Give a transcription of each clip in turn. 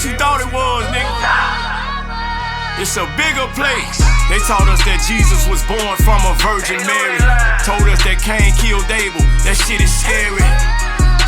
what you thought it was, nigga. It's a bigger place. They taught us that Jesus was born from a Virgin Mary. Told us that Cain killed Abel. That shit is scary.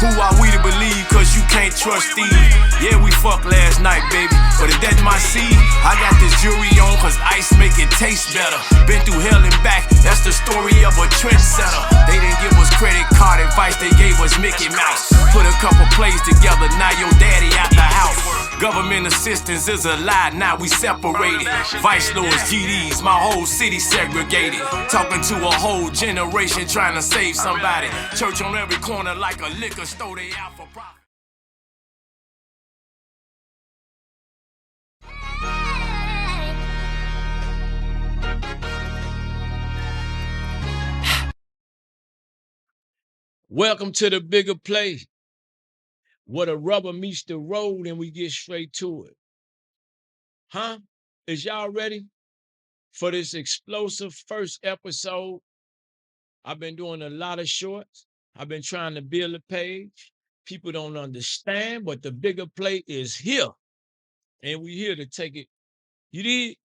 Who are we to believe? Cause you can't trust these. Yeah, we fucked last night, baby, but if that's my seed, I got this jewelry on cause ice make it taste better. Been through hell and back, that's the story of a trendsetter. They didn't give us credit card advice, they gave us Mickey Mouse. Put a couple plays together, now your daddy out the house. Government assistance is a lie, now we separated. Vice lords, GDs, my whole city segregated. Talking to a whole generation trying to save somebody. Church on every corner like a liquor store, they out for profit. Welcome to the bigger play. Where the rubber meets the road and we get straight to it. Huh? Is y'all ready for this explosive first episode? I've been doing a lot of shorts. I've been trying to build a page. People don't understand, but the bigger play is here. And we here to take it. You did?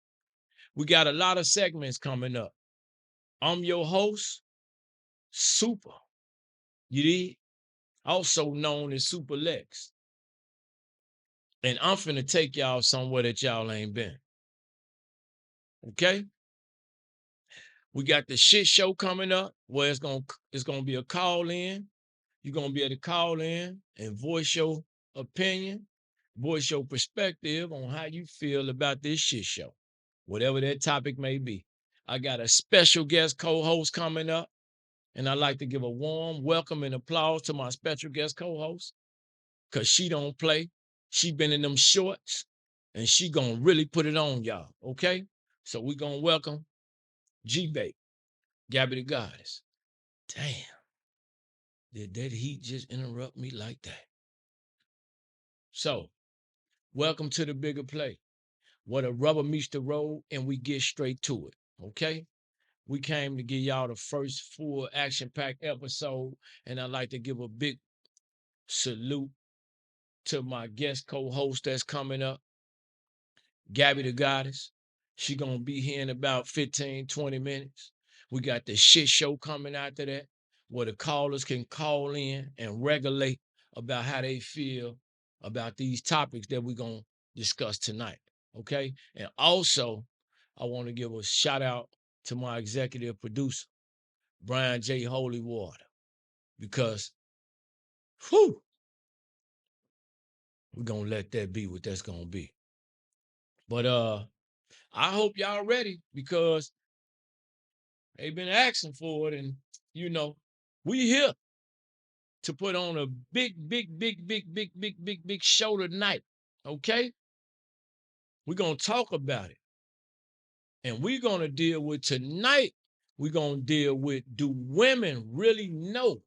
We got a lot of segments coming up. I'm your host, SUPA. You did? Also known as Supalexx. And I'm finna take y'all somewhere that y'all ain't been. Okay? We got the shit show coming up where it's gonna be a call in. You're gonna be able to call in and voice your opinion, voice your perspective on how you feel about this shit show, whatever that topic may be. I got a special guest co-host coming up, and I'd like to give a warm welcome and applause to my special guest co-host, because she don't play. She been in them shorts, and she gonna really put it on y'all, okay? So we gonna welcome G-Babe, Gabby The Goddess. Damn, did that heat just interrupt me like that? So, welcome to the bigger play, where the rubber meets the road and we get straight to it, okay? We came to give y'all the first full action-packed episode, and I'd like to give a big salute to my guest co-host that's coming up, Gabby The Goddess. She gonna be here in about 15, 20 minutes. We got the shit show coming after that, where the callers can call in and regulate about how they feel about these topics that we're gonna discuss tonight, okay? And also, I want to give a shout out to my executive producer, Brian J. Holywater, because, whew, we're gonna let that be what that's gonna be. But I hope y'all ready, because they've been asking for it, and you know, we here to put on a big show tonight. Okay? We're gonna talk about it. And we're gonna deal with tonight, we're gonna deal with, do women really know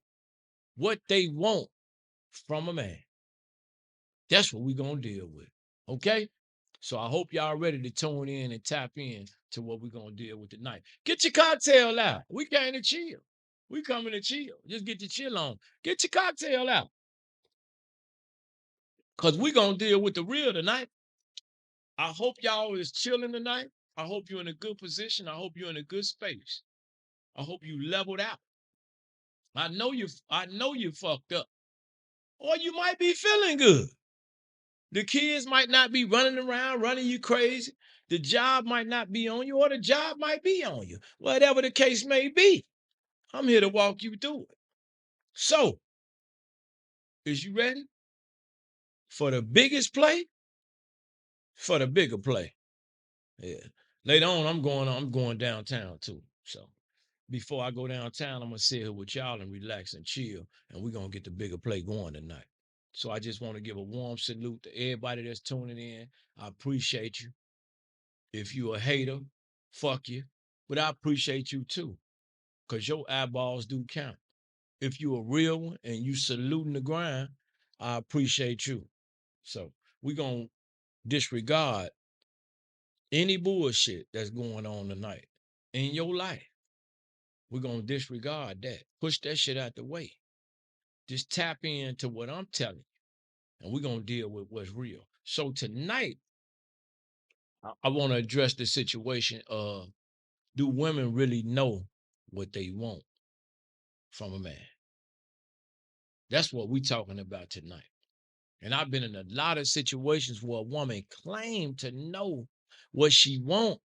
what they want from a man? That's what we're gonna deal with. Okay? So I hope y'all ready to tune in and tap in to what we're gonna deal with tonight. Get your cocktail out. We came to chill. We coming to chill. Just get your chill on. Get your cocktail out. Because we're gonna deal with the real tonight. I hope y'all is chilling tonight. I hope you're in a good position. I hope you're in a good space. I hope you leveled out. I know you fucked up. Or you might be feeling good. The kids might not be running around, running you crazy. The job might not be on you, or the job might be on you. Whatever the case may be, I'm here to walk you through it. So, is you ready for the biggest play? For the bigger play. Yeah. Later on, I'm going downtown too. So, before I go downtown, I'm going to sit here with y'all and relax and chill, and we're going to get the bigger play going tonight. So I just want to give a warm salute to everybody that's tuning in. I appreciate you. If you a hater, fuck you. But I appreciate you too, because your eyeballs do count. If you a real one and you saluting the grind, I appreciate you. So we're going to disregard any bullshit that's going on tonight in your life. We're going to disregard that. Push that shit out the way. Just tap into what I'm telling you, and we're going to deal with what's real. So tonight, I want to address the situation of, do women really know what they want from a man? That's what we're talking about tonight. And I've been in a lot of situations where a woman claimed to know what she want,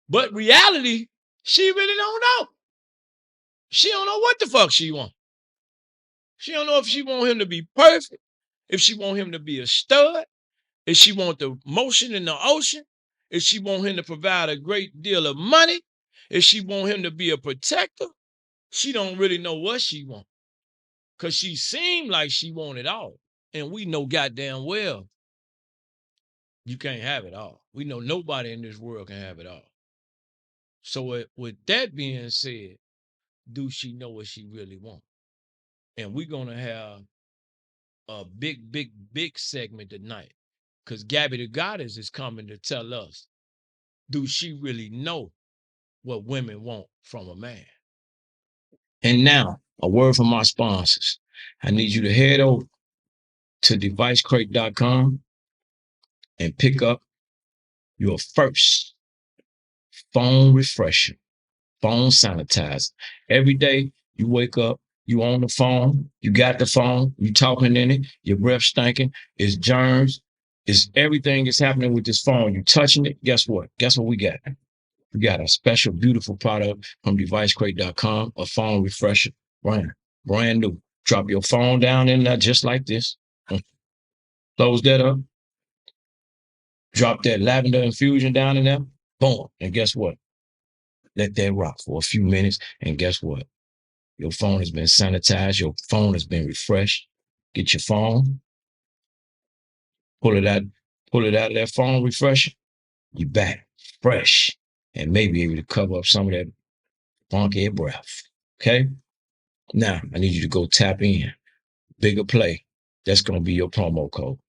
but reality, she really don't know. She don't know what the fuck she want. She don't know if she want him to be perfect, if she want him to be a stud, if she want the motion in the ocean, if she want him to provide a great deal of money, if she want him to be a protector. She don't really know what she want, because she seemed like she want it all. And we know goddamn well you can't have it all. We know nobody in this world can have it all. So with that being said, do she know what she really wants? And we're going to have a big segment tonight, because Gabby the Goddess is coming to tell us, do she really know what women want from a man? And now, a word from my sponsors. I need you to head over to devicecrate.com and pick up your first phone refresher, phone sanitizer. Every day you wake up, you on the phone, you got the phone, you talking in it, your breath stinking, it's germs, it's everything is happening with this phone. You touching it, guess what? Guess what we got? We got a special, beautiful product from devicecrate.com, a phone refresher, brand new. Drop your phone down in there just like this. Close that up. Drop that lavender infusion down in there. Boom. And guess what? Let that rock for a few minutes. And guess what? Your phone has been sanitized. Your phone has been refreshed. Get your phone. Pull it out of that phone refresher. You back fresh and maybe able to cover up some of that funky breath. Okay? Now, I need you to go tap in. Bigger Play. That's going to be your promo code.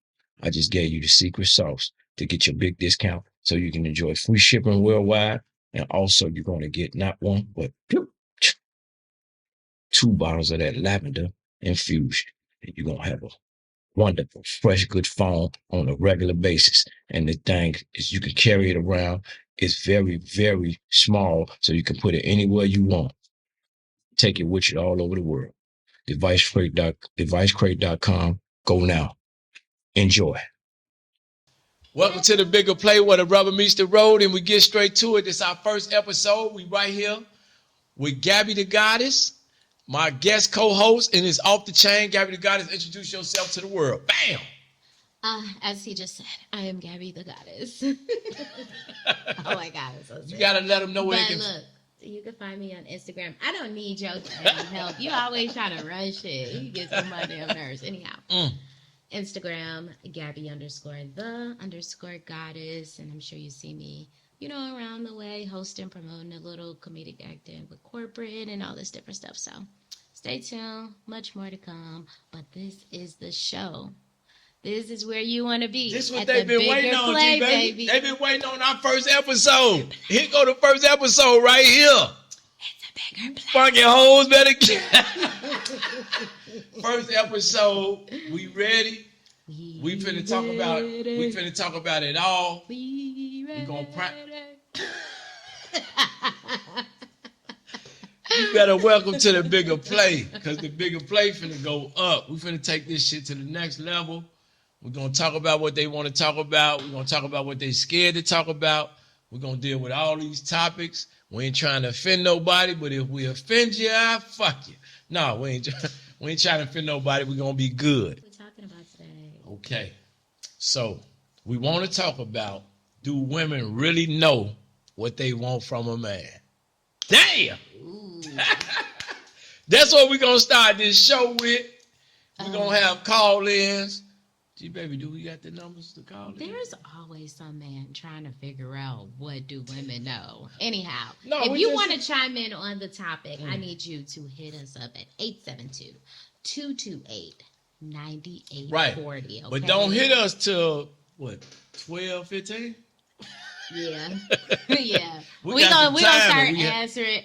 I just gave you the secret sauce to get your big discount so you can enjoy free shipping worldwide. And also, you're going to get not one, but 2 bottles of that lavender infusion. And you're going to have a wonderful, fresh, good phone on a regular basis. And the thing is, you can carry it around. It's very, very small, so you can put it anywhere you want. Take it with you all over the world. Devicecrate.com. Go now. Enjoy. Welcome to the Bigger Play, where the rubber meets the road, and we get straight to it. This is our first episode. We right here with Gabby the Goddess, my guest co-host, and it's off the chain. Gabby the Goddess, introduce yourself to the world. Bam! As he just said, I am Gabby the Goddess. Oh my God, I'm so sad. You gotta let them know where but they can. Look, you can find me on Instagram. I don't need your damn help. You always trying to run shit. You get on my damn nerves. Anyhow, Instagram, Gabby_the_goddess, and I'm sure you see me, around the way, hosting, promoting a little comedic acting with corporate and all this different stuff. So stay tuned. Much more to come. But this is the show. This is where you want to be. This is what they've been waiting on, Play, baby. They've been waiting on our first episode. Here go the first episode right here. It's a bigger play. Funky hoes better get. First episode. We ready? We finna talk about it. We finna talk about it all. We gonna You better welcome to the Bigger Play, because the Bigger Play finna go up. We finna take this shit to the next level. We're going to talk about what they want to talk about. We're going to talk about what they're scared to talk about. We're going to deal with all these topics. We ain't trying to offend nobody, but if we offend you, fuck you. No, we ain't trying to offend nobody. We're going to be good. What we're talking about today. Okay. So we want to talk about, do women really know what they want from a man? Damn! That's what we're going to start this show with. We're going to have call-ins. Gee, baby, do we got the numbers to call? There's always some man trying to figure out what do women know. Anyhow, no, if you want to chime in on the topic, I need you to hit us up at 872-228-9840. Right. Okay? But don't hit us till, 12:15? Yeah. Yeah. We're gonna start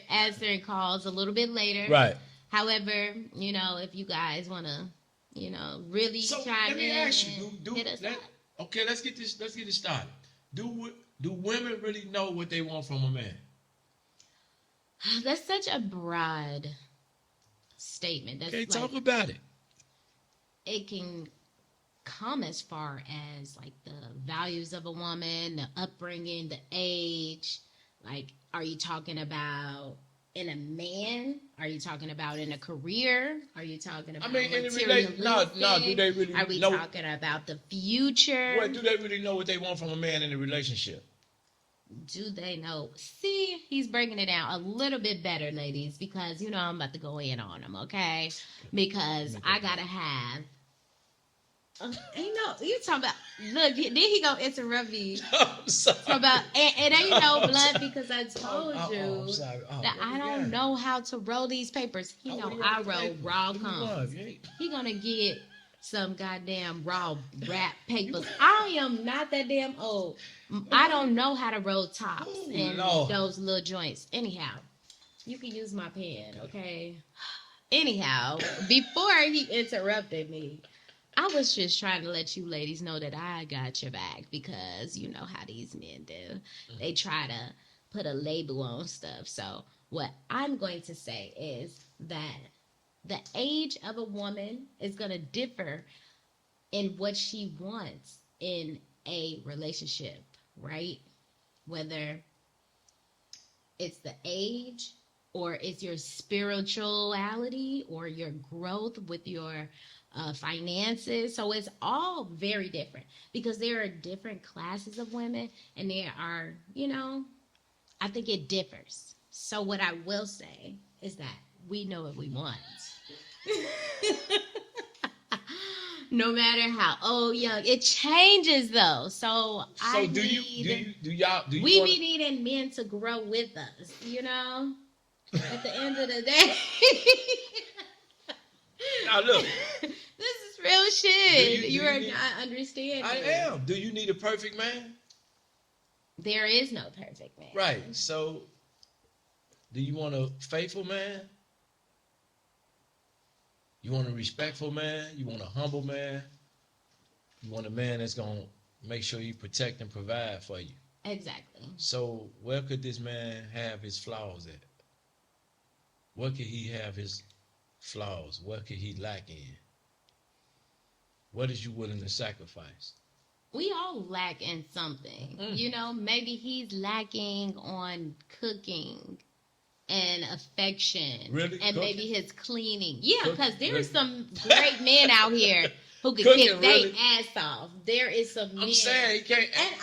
answering calls a little bit later. Right. However, if you guys want to you know, really So chime let me in ask you, and hit us up. okay, let's get this started. Do women really know what they want from a man? That's such a broad statement. That's Okay, like, talk about it. it can come as far as like the values of a woman, the upbringing, the age. Like, are you talking about in a man? Are you talking about in a career? Are you talking about in materialistic? no, do they really Are we know? talking about the future? Well, do they really know what they want from a man in a relationship? Do they know? See, he's breaking it down a little bit better, ladies, because you know I'm about to go in on him, okay? Because I gotta have. Ain't no, you talking about? Look, then he gonna interrupt me. I'm sorry. About it ain't no blunt because I told I'm you sorry. that I don't know how to roll these papers. He know I roll raw cones. He gonna get some goddamn raw rap papers. I am not that damn old. I don't know how to roll tops and those little joints. Anyhow, you can use my pen, okay? Anyhow, before he interrupted me, I was just trying to let you ladies know that I got your back because you know how these men do. They try to put a label on stuff. So what I'm going to say is that the age of a woman is going to differ in what she wants in a relationship, right? Whether it's the age or it's your spirituality or your growth with your finances. So it's all very different because there are different classes of women and there are, you know, I think it differs. So what I will say is that we know what we want. No matter how old, young, it changes though. So we be needing men to grow with us, you know? At the end of the day. Now look. This is real shit. You are not understanding. I am. Do you need a perfect man? There is no perfect man. Right. So do you want a faithful man? You want a respectful man? You want a humble man? You want a man that's going to make sure you protect and provide for you? Exactly. So where could this man have his flaws at? Where could he have his flaws? What could he lack in? What is you willing to sacrifice? We all lack in something. You know, maybe he's lacking on cooking and affection. Really? And cooking? maybe his cleaning. Yeah, because there's some great men out here who can kick their ass off. There is some men. I'm saying he can't. And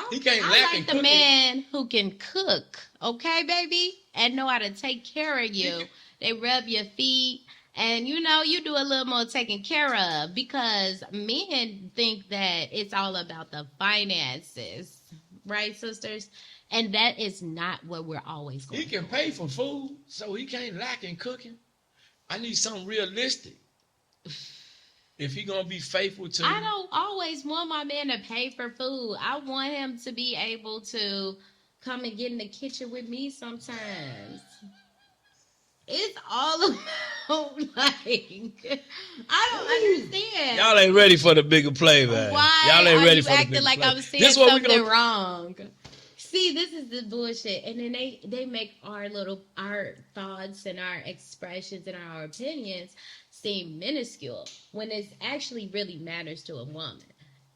he can't I lack like in the cooking. man who can cook, okay, baby? And know how to take care of you. They rub your feet. And, you know, you do a little more taken care of because men think that it's all about the finances. Right, sisters? And that is not what we're always going He can pay for food, so he can't lack in cooking. I need something realistic. If he going to be faithful to I don't always want my man to pay for food. I want him to be able to come and get in the kitchen with me sometimes. It's all about, like, I don't understand. Y'all ain't ready for the bigger play, man. Why Y'all ain't ready you for the acting bigger like play. I'm saying something wrong? See, this is the bullshit. And then they make our thoughts and our expressions and our opinions seem minuscule when it actually really matters to a woman.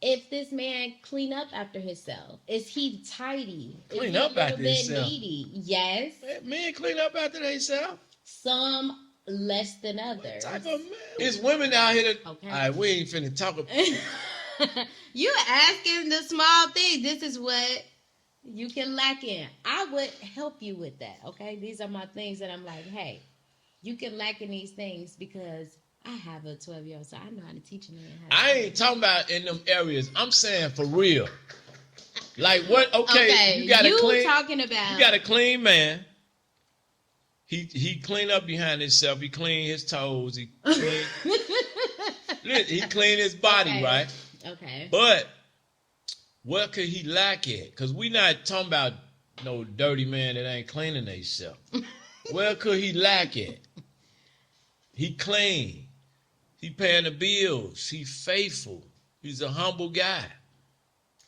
If this man clean up after himself, is he tidy? Clean up after himself? Needy? Yes. Men clean up after themselves. Some less than others. What type of man? It's women out here that. Okay. All right, we ain't finna talk about. You asking the small things. This is what you can lack in. I would help you with that. Okay, these are my things that I'm like, hey, you can lack in these things because I have a 12-year-old, so I know how to teach a man how to. I ain't talking about in them areas. I'm saying for real. Like what? Okay, you got a clean. Talking about? You got a clean man. He clean up behind himself. He clean his toes. He clean his body, okay. right? Okay. But what could he lack at? Because we not talking about no dirty man that ain't cleaning themselves. Where could he lack at? He clean. He paying the bills. He faithful. He's a humble guy.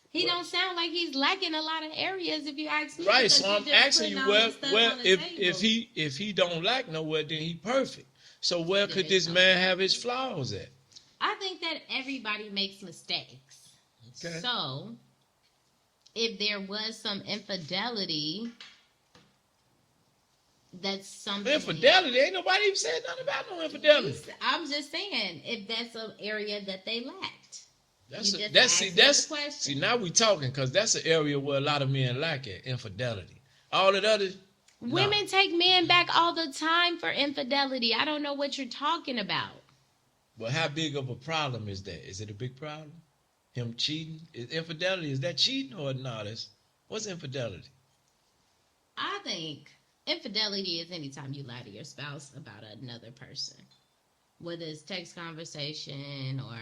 He don't sound like he's lacking a lot of areas if you ask me. Right, so I'm asking you well if he don't lack nowhere, then he perfect. So where could this man have his flaws at? I think that everybody makes mistakes. Okay. So if there was some infidelity, that's something. Infidelity? Ain't nobody even said nothing about no infidelity. I'm just saying if that's an area that they lacked. See now we talking because that's an area where a lot of men lack it, infidelity. All that other women take men back all the time for infidelity. I don't know what you're talking about. Well, how big of a problem is that? Is it a big problem? Him cheating? Infidelity, is that cheating or not? What's infidelity? I think infidelity is anytime you lie to your spouse about another person, whether it's text conversation or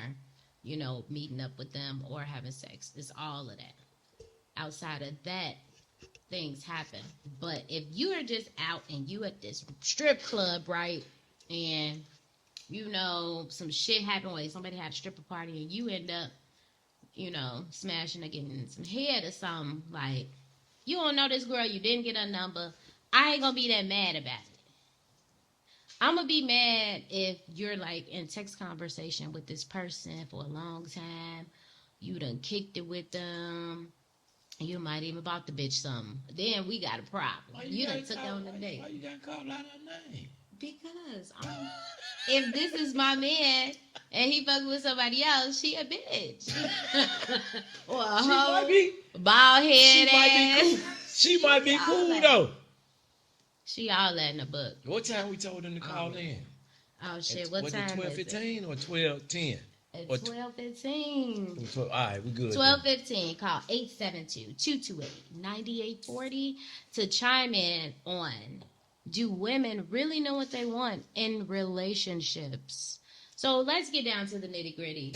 meeting up with them or having sex. It's all of that. Outside of that, things happen. But if you are just out and you at this strip club, right, and some shit happened where somebody had a stripper party and you end up, smashing or getting some head or something, like, you don't know this girl, you didn't get her number, I ain't gonna be that mad about it. I'm going to be mad if you're like in text conversation with this person for a long time. You done kicked it with them. You might even bought the bitch something. Then we got a problem. You done took on the date. Why you got to call out her name? Because if this is my man and he fucking with somebody else, she a bitch. Or a hoe, bald head ass. She might be cool though. She all that in the book. What time we told them to call in? Oh, shit. What time was it? 12:15 or 12:10? At 12:15. All right, we good. 12:15. Call 872-228-9840 to chime in on, do women really know what they want in relationships? So let's get down to the nitty gritty.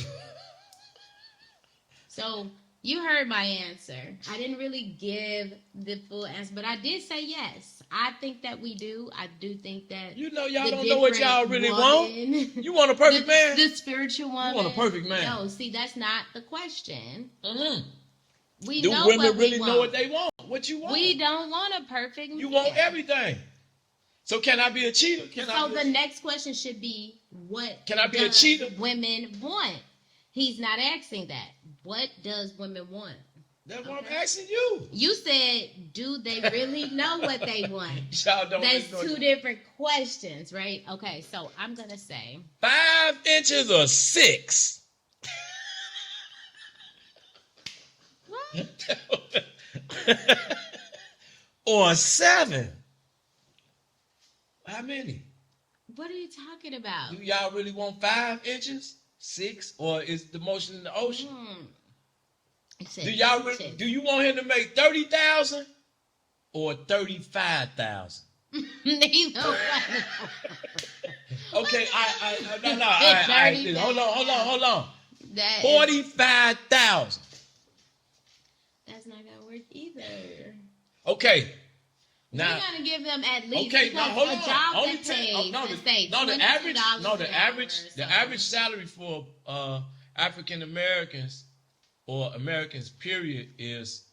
So you heard my answer. I didn't really give the full answer, but I did say yes. I think that we do. I do think that y'all don't know what y'all really want. You want a perfect man? The spiritual woman. You want a perfect man? No, see, that's not the question. Mm-hmm. Do women really know what they want? What you want? We don't want a perfect man. You want everything. So can I be a cheater? The next question should be, what can I be a cheater? Women want? He's not asking that. What does women want? That's what I'm asking you. You said, do they really know what they want? Y'all don't. That's two different questions, right? Okay, so I'm going to say 5 inches or 6. What? Or 7. How many? What are you talking about? Do y'all really want 5 inches? 6? Or is the motion in the ocean? Do you want him to make 30,000 or 35,000? Neither one. Okay, hold on. 45,000. That's not gonna work either. Okay. Now, we're gonna give them at least hold on. a job that pays. The average salary for African Americans or Americans period is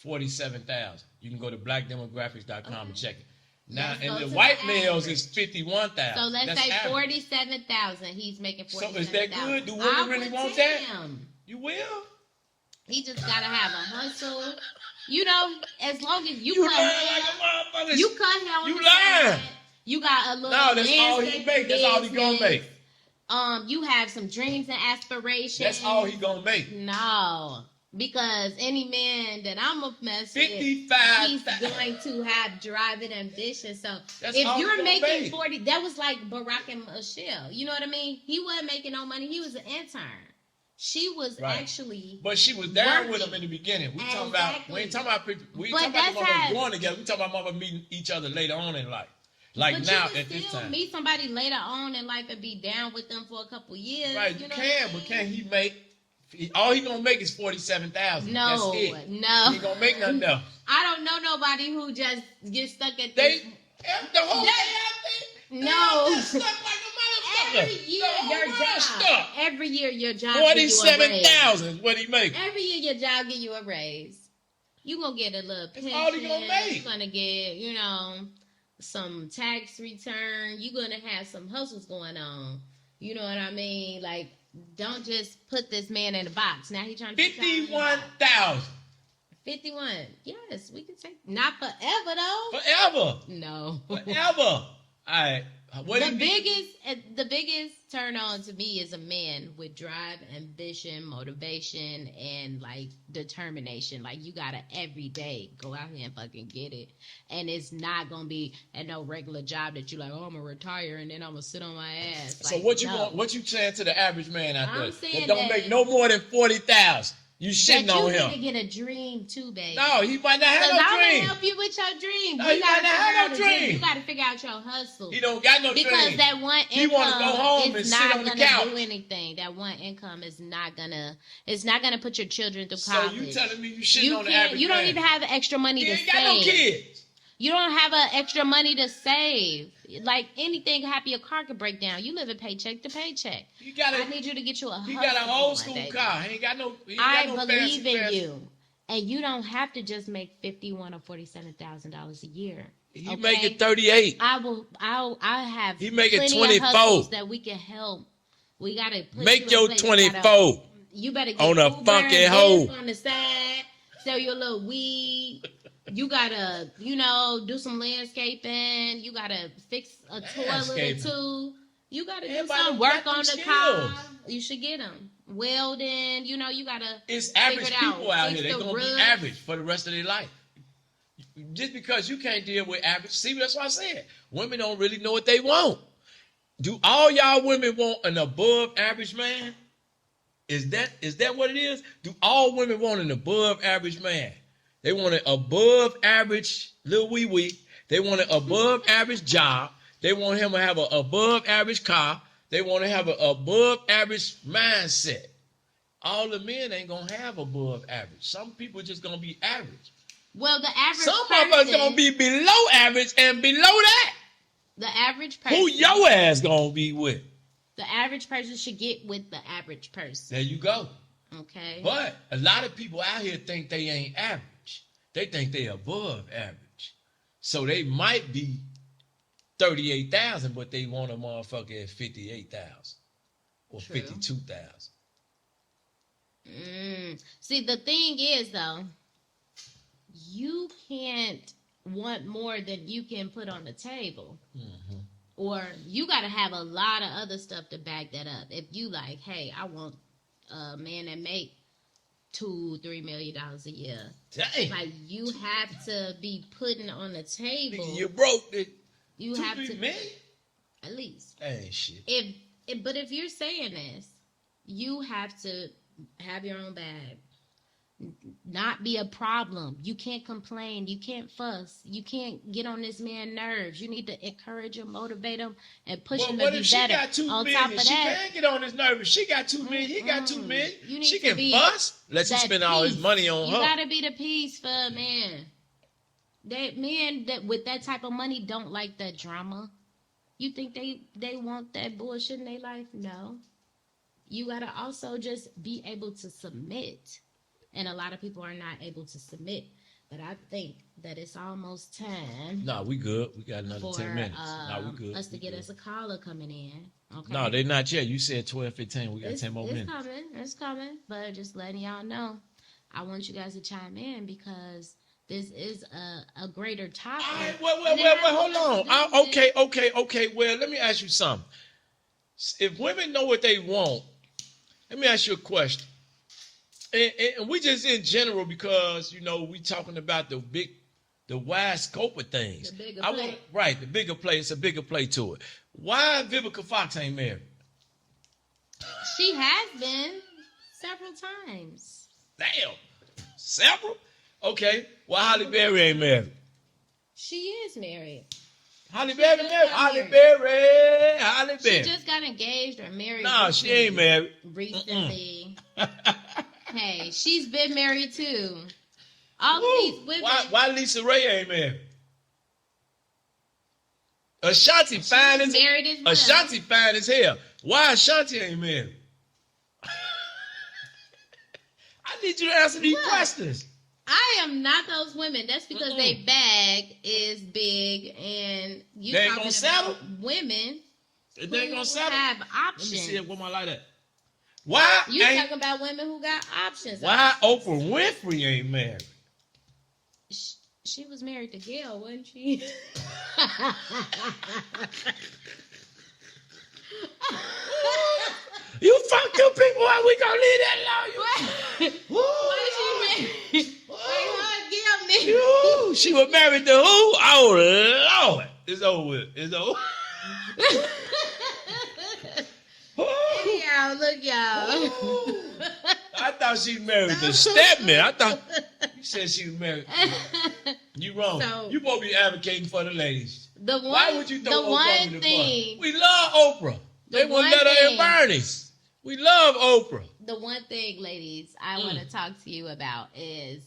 $47,000. You can go to blackdemographics.com and check it. Now, and the white males is $51,000. So let's say $47,000. He's making $47,000. So is that good? Do women really want that? You will. He just gotta have a hustle. As long as you cut hair, you cut hair on you the lying. side, you got a little. No, that's all he make. That's all he gonna make. You have some dreams and aspirations. That's all he gonna make. No, because any man that I'm a mess with, 55. he's going to have drive and ambition. So that's if you're making 40, that was like Barack and Michelle. You know what I mean? He wasn't making no money. He was an intern. She was actually, but she was down with him in the beginning. We ain't talking about people. We talking about motherfuckers going together. We talking about motherfuckers meeting each other later on in life. Like but now you can at this time. Meet somebody later on in life and be down with them for a couple years. Right, you can, but can he make? All he gonna make is 47,000. No, that's it. no, he ain't gonna make nothing else. I don't know nobody who just gets stuck at the whole day out there. No, stuck like a motherfucker. Every year your job. Stop. Every year your job. 47,000 what he make. Every year your job give you a raise. You gonna get a little pension. That's all he gonna make. You gonna get, you know, some tax return. You gonna have some hustles going on. You know what I mean? Like, don't just put this man in a box. Now he trying to 51,000. 51. Yes, we can take. Not forever though. Forever. No. Forever. All right. The biggest turn on to me is a man with drive, ambition, motivation, and like determination. Like, you gotta every day go out here and fucking get it. And it's not gonna be at no regular job that you like, oh, I'm gonna retire and then I'm gonna sit on my ass. So like, what you saying to the average man out there saying that don't make no more than 40,000? You shitting on him. You need to get a dream too, baby. No, he might not have no dream. I'm gonna help you with your dream. No, he might not have no dream. You gotta figure out your hustle. He don't got no dream. Because that one income, he want to go home and sit on the couch. Do anything. That one income is not gonna. It's not gonna put your children through college. So you telling me you shitting on the average man? You don't need to have extra money to save. He ain't got no kids. You don't have extra money to save. Like, anything can happen, your car could break down. You live in paycheck to paycheck. I need you to get you a hustle. He got an old school car. He ain't got no. I believe in you, and you don't have to just make $51,000 or $47,000 a year. He making 38. I have. He making 24 that we can help. We gotta make your 24. You better get on a funky hoe on the side. Sell your little weed. You gotta, do some landscaping. You gotta fix a toilet or two. You gotta do some work on the car. You should get them. Welding, you gotta. It's average people out here. They're gonna be average for the rest of their life. Just because you can't deal with average. See, that's what I said. Women don't really know what they want. Do all y'all women want an above average man? Is that what it is? Do all women want an above average man? They want an above average little wee. They want an above average job. They want him to have an above average car. They want to have an above average mindset. All the men ain't going to have above average. Some people just going to be average. Well, the average Some of us going to be below average and below that. The average person. Who your ass going to be with? The average person should get with the average person. There you go. Okay. But a lot of people out here think they ain't average. They think they above average. So they might be 38,000, but they want a motherfucker at 58,000 or 52,000. See, the thing is, though, you can't want more than you can put on the table. Mm-hmm. Or you got to have a lot of other stuff to back that up. If you like, hey, I want a man that make $2-3 million a year. Dang. Like, you have to be putting on the table. You broke it. You have to million? At least. That ain't shit. But if you're saying this, you have to have your own bag. Not be a problem. You can't complain. You can't fuss. You can't get on this man's nerves. You need to encourage him, motivate him, and push him to be better. Got $2 million? Top of that, she can't get on his nerves. She got $2 million. He got $2 million. She can fuss. Let you spend all his money on her. You gotta be the peace for a man. That men that with that type of money don't like that drama. You think they want that bullshit in their life? No. You gotta also just be able to submit. And a lot of people are not able to submit. But I think that it's almost time. No, we good. We got another 10 minutes. No, we good. Us to get us a caller coming in. Okay. No, they're not yet. You said 12:15. We got 10 more minutes. It's coming. But just letting y'all know, I want you guys to chime in because this is a greater topic. All right, well, hold on. Okay. Well, let me ask you something. If women know what they want, let me ask you a question. And we just in general because, we talking about the wide scope of things. The bigger play. Right, the bigger play. It's a bigger play to it. Why Vivica Fox ain't married? She has been several times. Damn. Several? Okay. Why Halle Berry ain't married? She is married. Halle Berry married? Halle Berry. She just got engaged or married. No, she ain't married. Recently. Hey, she's been married too. All of these women. Why Lisa Ray ain't married? Ashanti fine as married as well. Ashanti fine as hell. Why Ashanti ain't married? I need you to answer these questions. I am not those women. That's because they bag is big, and you they talking gonna settle? about women They gonna settle? have options. Let me see it. What my like that? Why? You talking about women who got options? Why Oprah Winfrey ain't married? She was married to Gail, wasn't she? You fuck two people. Why we gonna leave that alone? Why she married? She was married to who? Oh Lord! It's over with. It's over. Y'all, look, y'all. I thought she married the stepman. I thought you said she was married. You wrong. So, you supposed to be advocating for the ladies. Why would you throw Oprah under the bus? We love Oprah. They won't let her in Bernie's. We love Oprah. The one thing, ladies, I want to talk to you about is,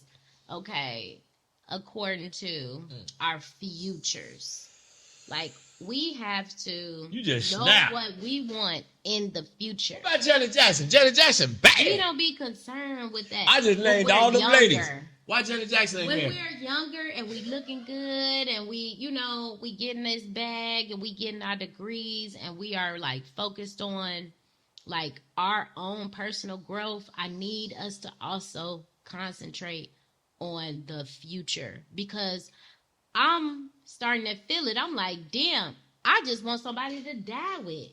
okay, according to our futures, like, we have to know what we want in the future. What about Janet Jackson? Janet Jackson, bad. We don't be concerned with that. I just named all them ladies. Why Janet Jackson ain't when we're younger and we looking good and we, you know, we getting this bag and we getting our degrees and we are like focused on like our own personal growth, I need us to also concentrate on the future, because I'm starting to feel it. I'm like, damn, I just want somebody to die with.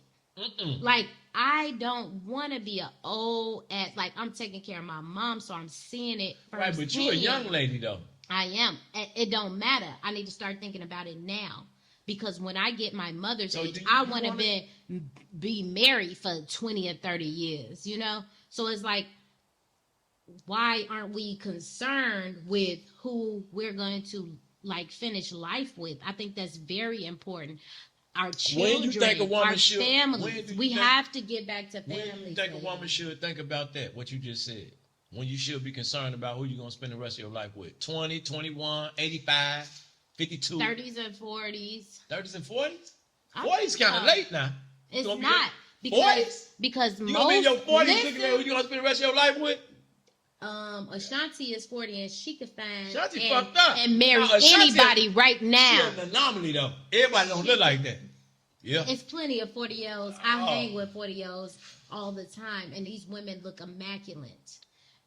Like, I don't want to be like, I'm taking care of my mom, so I'm seeing it firsthand. Right, but you're a young lady, though. I am. It don't matter. I need to start thinking about it now. Because when I get my mother's age, I want to be married for 20 or 30 years, you know? So it's like, why aren't we concerned with who we're going to, like, finish life with? I think that's very important. Our children, our families. We have to get back to families. When do you think a woman should think about that, what you just said? When you should be concerned about who you're going to spend the rest of your life with? 20, 21, 85, 52? 30s and 40s. 30s and 40s? 40s kind of late now. It's not. Because you going to be in your 40s thinking about who you're going to spend the rest of your life with? Ashanti is 40 and she could find Ashanti fucked up and marry anybody right now. She's an anomaly though. Everybody don't look like that. Yeah. It's plenty of 40-year-olds. I hang with 40-year-olds all the time, and these women look immaculate.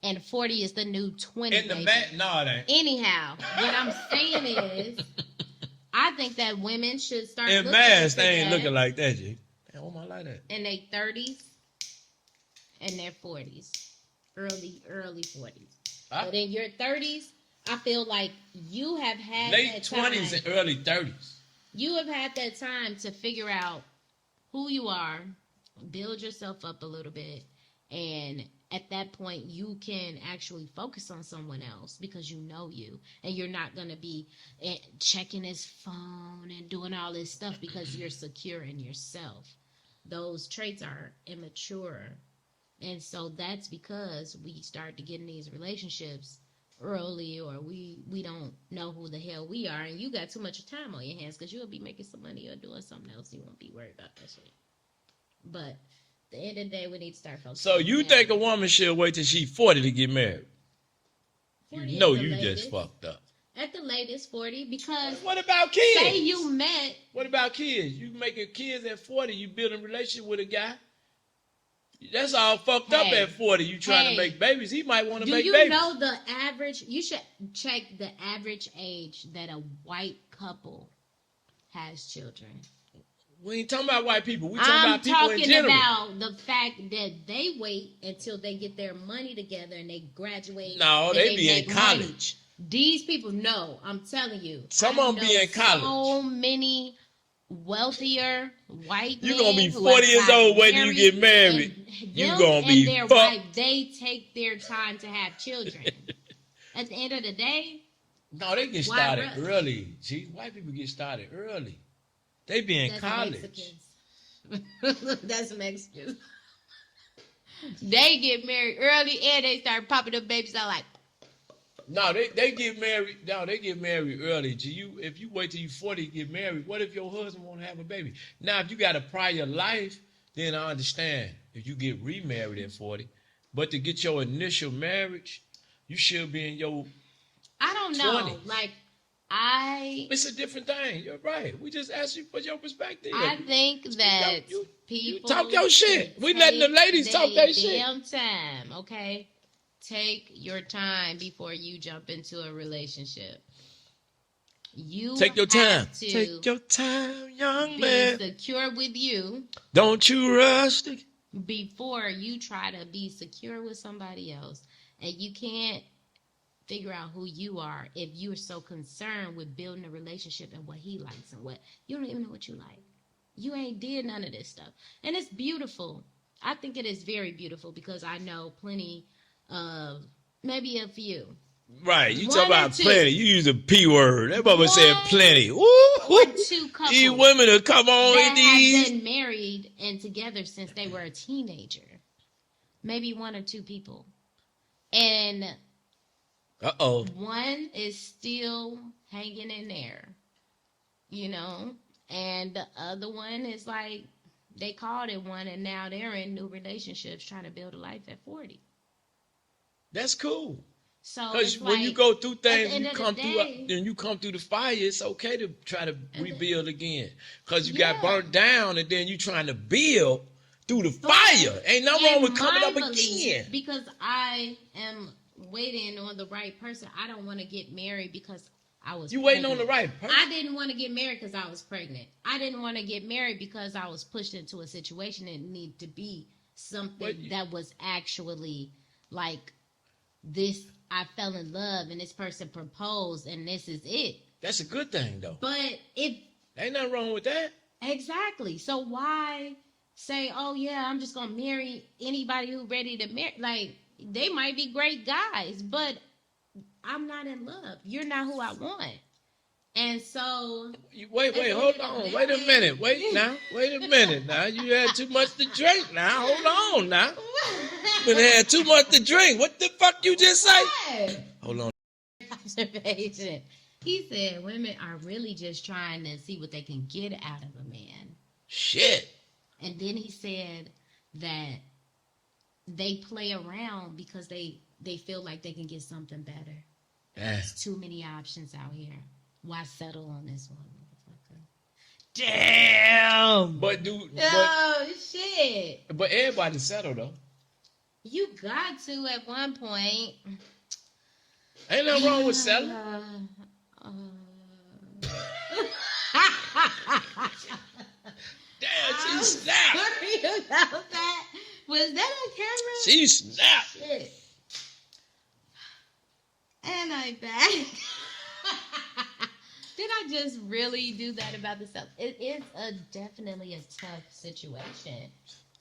And 40 is the new 20. In the back? No, it ain't. Anyhow, what I'm saying is, I think that women should start in mass, they ain't looking like that, G. Damn, why am I like that? In their 30s and their 40s. Early 40s. But in your 30s, I feel like you have had late 20s and early 30s. You have had that time to figure out who you are, build yourself up a little bit, and at that point, you can actually focus on someone else because you know you, and you're not going to be checking his phone and doing all this stuff because you're secure in yourself. Those traits are immature. And so that's because we start to get in these relationships early, or we don't know who the hell we are, and you got too much time on your hands because you'll be making some money or doing something else. You won't be worried about that shit. But at the end of the day, we need to start focusing. So you think a woman should wait till she's 40 to get married? You know you just fucked up. At the latest 40, because what about kids? Say you met. What about kids? You making kids at 40, you building a relationship with a guy. That's all fucked up at 40. You trying to make babies. He might want to make babies. Do you know the average? You should check the average age that a white couple has children. We ain't talking about white people. We talking about people in general. I'm talking about the fact that they wait until they get their money together and they graduate. No, they be in college. These people, no, I'm telling you. Some of them be in college. So many wealthier white men. You're going to be 40 years old when you get married. You're going to be their wife, they take their time to have children. At the end of the day. No, they get started early. See, white people get started early. They be in college. That's Mexicans. They get married early and they start popping up babies out like. No, they get married. No, they get married early. If you wait till you 40 to get married, what if your husband won't have a baby? Now, if you got a prior life, then I understand if you get remarried at 40. But to get your initial marriage, you should be in your I don't know. 20s. Like, It's a different thing. You're right. We just asked you for your perspective. I think that people you talk your shit. We letting the ladies talk their shit. Damn time, okay? Take your time before you jump into a relationship. You take your time. Take your time, young be man. secure with you. Don't you rush before you try to be secure with somebody else. And you can't figure out who you are if you're so concerned with building a relationship and what he likes and what you don't even know what you like. You ain't did none of this stuff. And it's beautiful. I think it is very beautiful because I know plenty of, maybe a few. Right, you One talk about two. plenty. You use a P word. That mama said plenty. Woo, Or two couples. These women will come on that with these. have been married and together since they were a teenager. Maybe one or two people. And one is still hanging in there, you know, and the other one is like, they called it one and now they're in new relationships trying to build a life at 40. That's cool. So because when you go through things, you come through the fire, it's okay to try to rebuild again. Because you got burnt down and then you trying to build through the fire. Ain't nothing wrong with coming up again. Because I am waiting on the right person. I don't want to get married because I was pregnant. Waiting on the right person? I didn't want to get married because I was pregnant. I didn't want to get married because I was pushed into a situation that needed to be something that was actually like this. I fell in love and this person proposed and this is it. That's a good thing though. But ain't nothing wrong with that. Exactly. So why say, oh yeah, I'm just gonna marry anybody who's ready to marry? Like, they might be great guys, but I'm not in love. You're not who I want. And so wait, hold on. Wait a minute. Wait a minute now. You had too much to drink now. Hold on now. You had too much to drink. What the fuck you just say? Hold on. Observation. He said women are really just trying to see what they can get out of a man. Shit. And then he said that they play around because they feel like they can get something better. There's too many options out here. Why settle on this one, motherfucker? Damn. Shit. But everybody settle though. You got to at one point. Ain't nothing wrong with settling. Damn, she snapped. Sorry about that. Was that on camera? She snapped. Shit. And I'm back. Did I just really do that about the self? It is definitely a tough situation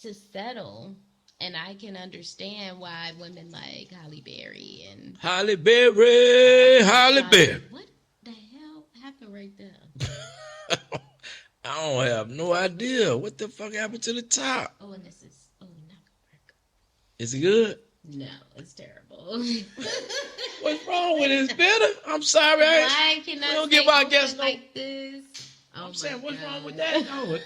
to settle. And I can understand why women like Halle Berry and... Halle Berry. What the hell happened right there? I don't have no idea. What the fuck happened to the top? Oh, and this is... Oh, not gonna work. Is it good? No, it's terrible. What's wrong with it? It's better. I'm sorry. Why can I don't give our guests like this? Oh, I'm saying, what's wrong with that? No.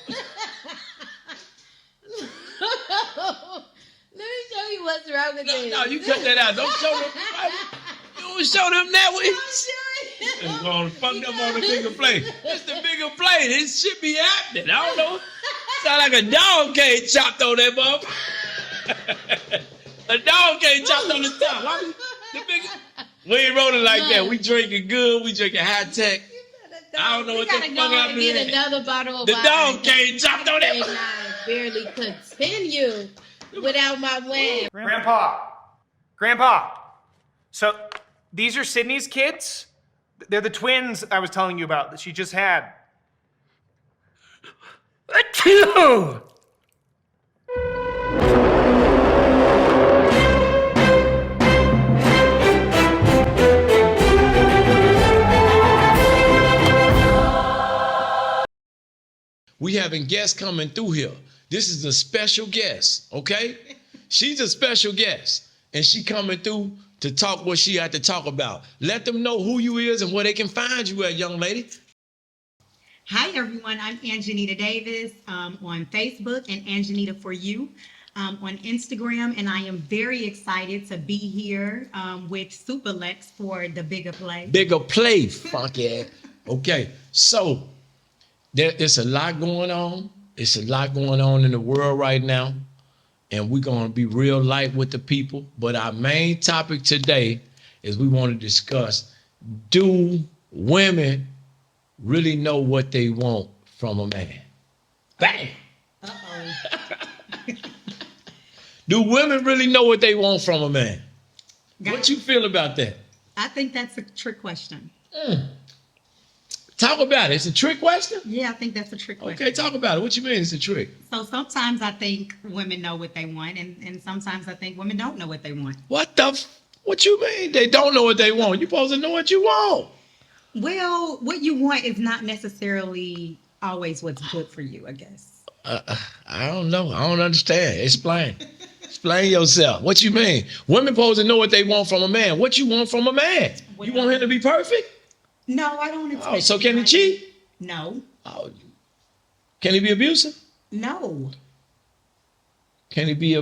Let me show you what's wrong with this. No, you cut that out. Don't show them. You don't show them that way. It's going fucked up on the bigger plate. It's the bigger plate. It should be happening. I don't know. Sound like a dog cage chopped on that motherfucker. A dog cage chopped on the top. The bigger. We ain't rolling like that. We drinking good. We drinking high tech. I don't know what the fuck happened to that. Another bottle of the dog cage chopped on that. And I barely continue without my win. Grandpa. So these are Sydney's kids? They're the twins I was telling you about that she just had. Achoo! We having guests coming through here. This is a special guest, okay? She's a special guest, and she coming through to talk what she had to talk about. Let them know who you is and where they can find you at, young lady. Hi, everyone. I'm Anjenita Davis on Facebook and Anjenita4u on Instagram. And I am very excited to be here with Supalexx for the bigger play. Bigger play, funky ass. Okay, so there's a lot going on. It's a lot going on in the world right now. And we're going to be real light with the people. But our main topic today is we want to discuss, do women really know what they want from a man? Bang! Uh-oh. Do women really know what they want from a man? What you feel about that? I think that's a trick question. Talk about it. It's a trick question? Yeah, I think that's a trick question. Okay, talk about it. What you mean it's a trick? So sometimes I think women know what they want, and sometimes I think women don't know what they want. What you mean they don't know what they want? You supposed to know what you want. Well, what you want is not necessarily always what's good for you, I guess. I don't know. I don't understand. Explain. Explain yourself. What you mean? Women supposed to know what they want from a man. What you want from a man? You want him to be perfect? No, I don't expect. Oh, so can he cheat? No. Oh, can he be abusive? No. Can he be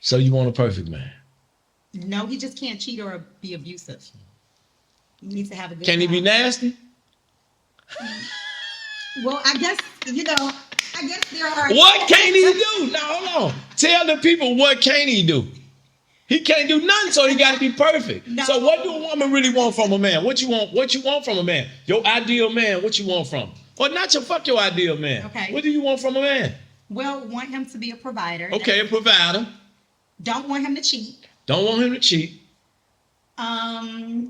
So you want a perfect man? No, he just can't cheat or be abusive. He needs to have a good Can he be nasty? Well, I guess there are. What can he do? Now, hold on. Tell the people what can he do. He can't do nothing, so he got to be perfect. No. So what do a woman really want from a man? What you want? What you want from a man? Your ideal man, what you want from him? Or not fuck your ideal man. Okay. What do you want from a man? Well, want him to be a provider. Okay, a provider. Don't want him to cheat. Don't want him to cheat.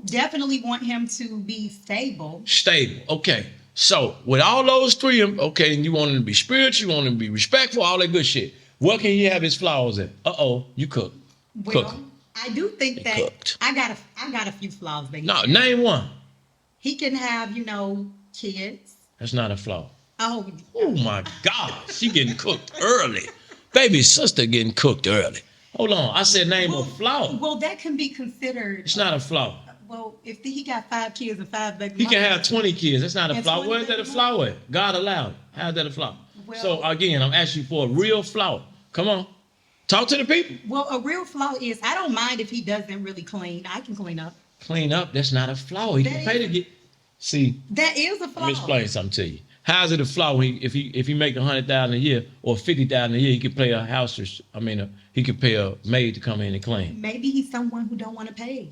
Definitely want him to be stable. Stable. Okay. So with all those three, okay, and you want him to be spiritual, you want him to be respectful, all that good shit. What can you have his flaws in? You cook. Well, Cook. I do think that Cooked. I got a few flaws. That No, name one. he can have, kids. That's not a flaw. Oh my God. She getting cooked early. Baby sister getting cooked early. Hold on. I said name a flaw. Well, that can be considered. It's not a flaw. Well, if he got 5 kids and 5 baby He can mamas, have 20 kids. That's not a And flaw. 20 Where's that a baby flaw at? God allowed it. How's that a flaw? Well- So again, I'm asking you for a real flaw. Come on. Talk to the people. Well, a real flaw is I don't mind if he doesn't really clean. I can clean up. Clean up. That's not a flaw. He can That pay to is- get. See, That is a flaw. let me explain something to you. How's it a flaw when if he make $100,000 a year or $50,000 a year, he could pay a house he could pay a maid to come in and clean. Maybe he's someone who don't want to pay.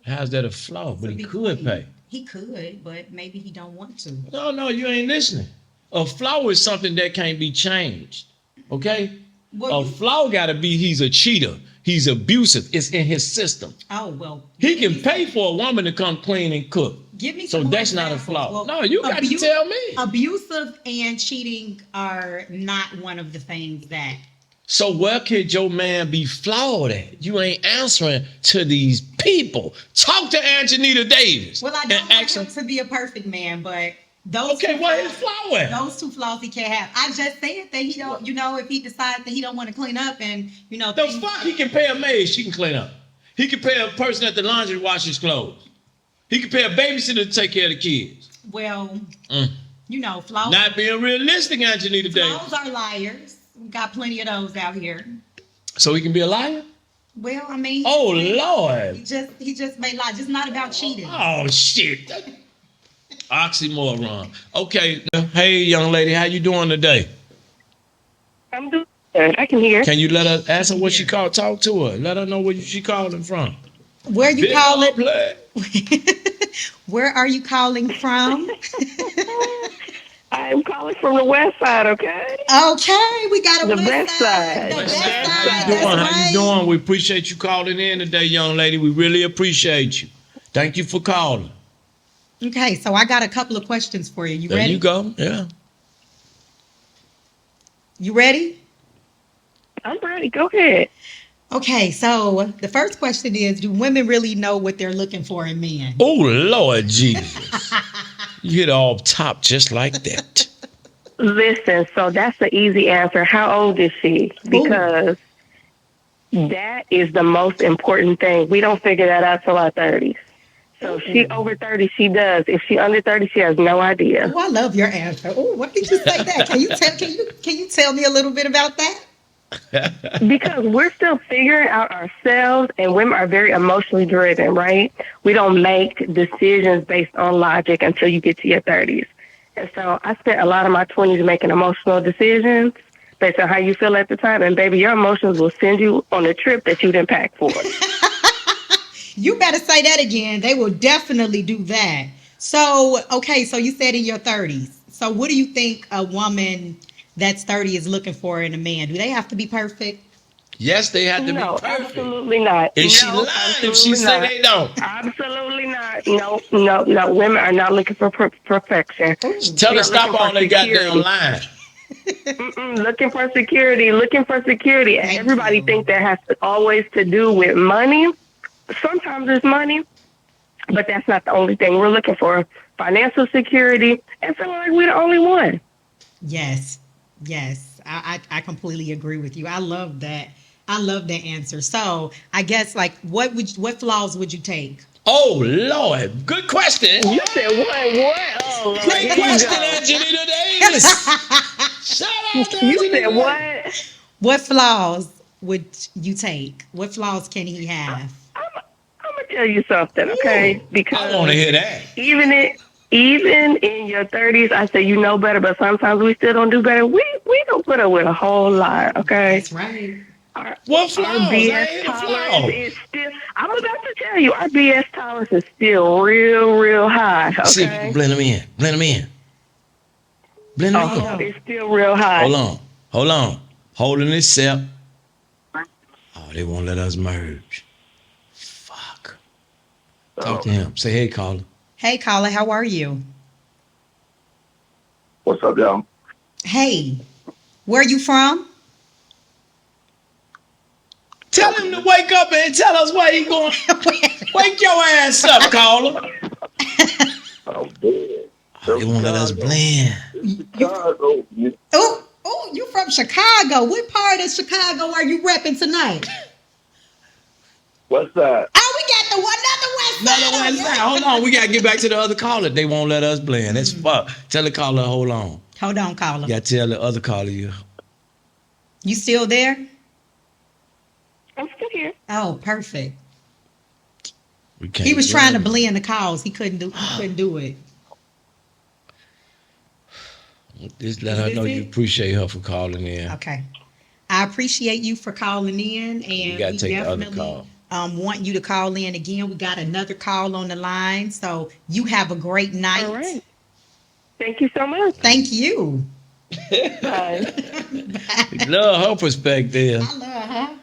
How's that a flaw? But to he be could clean. pay. He could, but maybe he don't want to. No, you ain't listening. A flaw is something that can't be changed. Okay? Well, A flaw gotta be he's a cheater. He's abusive. It's in his system. oh well. He can pay for a woman to come clean and cook. Give me So some more that's not a examples. flaw. Well, No, you got to tell me. Abusive and cheating are not one of the things that. So where could your man be flawed at? You ain't answering to these people. Talk to Anjenita Davis. Well, I and don't want ask him him. to be a perfect man, but those. Okay, two what his flaws- flaw at? Those 2 flaws he can't have. I just said that he don't. If he decides that he don't want to clean up and The things- fuck he can pay a maid, she can clean up. He can pay a person at the laundry to wash his clothes. He can pay a babysitter to take care of the kids. Well, flaws. Not being realistic, Anjenita Davis. Flaws are liars. We got plenty of those out here. So he can be a liar? Well, I mean. Oh, Lord. He just may lie. Just not about cheating. Oh, shit. Oxymoron. Okay. Hey, young lady, how you doing today? I'm doing good. I can hear. Can you let her ask her what she called? Talk to her. Let her know where she calling from. Where you Big calling? old play. Where are you calling from? I'm calling from the west side, okay? Okay, we got a The west best side. The West best side. side. How you That's doing? How you right. doing? We appreciate you calling in today, young lady. We really appreciate you. Thank you for calling. Okay, so I got a couple of questions for you. You There ready? you go. Yeah. You ready? I'm ready. Go ahead. Okay, so the first question is, do women really know what they're looking for in men? Oh, Lord Jesus. You hit off top just like that. Listen, so that's the easy answer. How old is she? Because That is the most important thing. We don't figure that out till our 30s. So if she over 30, she does. If she under 30, she has no idea. Oh, I love your answer. Oh, why did you say that? Can you tell me a little bit about that? Because we're still figuring out ourselves, and women are very emotionally driven, right? We don't make decisions based on logic until you get to your 30s. And so I spent a lot of my 20s making emotional decisions based on how you feel at the time. And baby, your emotions will send you on a trip that you didn't pack for. You better say that again. They will definitely do that. So, okay, so you said in your 30s. So what do you think a woman that's 30 is looking for in a man? Do they have to be perfect? Yes, they have to No, be perfect. absolutely not. Is she No, lying if she say they don't? Absolutely not. No. Women are not looking for perfection. Tell her stop all that goddamn lying. Looking for security. And everybody think that has always to do with money. Sometimes it's money, but that's not the only thing. We're looking for financial security and feeling like we're the only one. Yes. I completely agree with you. I love that. I love that answer. So I guess like what flaws would you take? Oh Lord, good question. You said what? Oh, Lord. Great question, Anjenita Davis. Shout out to You Anjenita. said what? What flaws would you take? What flaws can he have? I'm gonna tell you something, okay? Because I want to hear that. even in your 30s, I say you know better, but sometimes we still don't do better. We don't put up with a whole lot, okay? That's right. What flaws? Our BS tolerance is still. I'm about to tell you, our BS tolerance is still real high. Okay, see if you can blend them in. It's still real high. Hold on. Holding this up. Oh, they won't let us merge. Fuck. Talk to him. Say, hey, caller. Hey, caller, how are you? What's up, y'all? Hey, where are you from? Tell him to wake up and tell us where he going. Wake your ass up, caller. I'm dead. Oh, they won't let us blend. Chicago. Oh, you from Chicago. What part of Chicago are you repping tonight? What's that? Oh, we got another West Side. Hold on, we gotta get back to the other caller. They won't let us blend. That's fuck. Tell the caller, hold on. Hold on, caller. You gotta tell the other caller you. You still there? I'm still here. Oh, perfect. We can't He was blend. trying to blend the calls. He couldn't do it. Just let her know you appreciate her for calling in. Okay. I appreciate you for calling in, and We gotta take the other definitely call. want you to call in again. We got another call on the line, so you have a great night. All right. Thank you so much. Thank you. Bye. Love her perspective. I love her.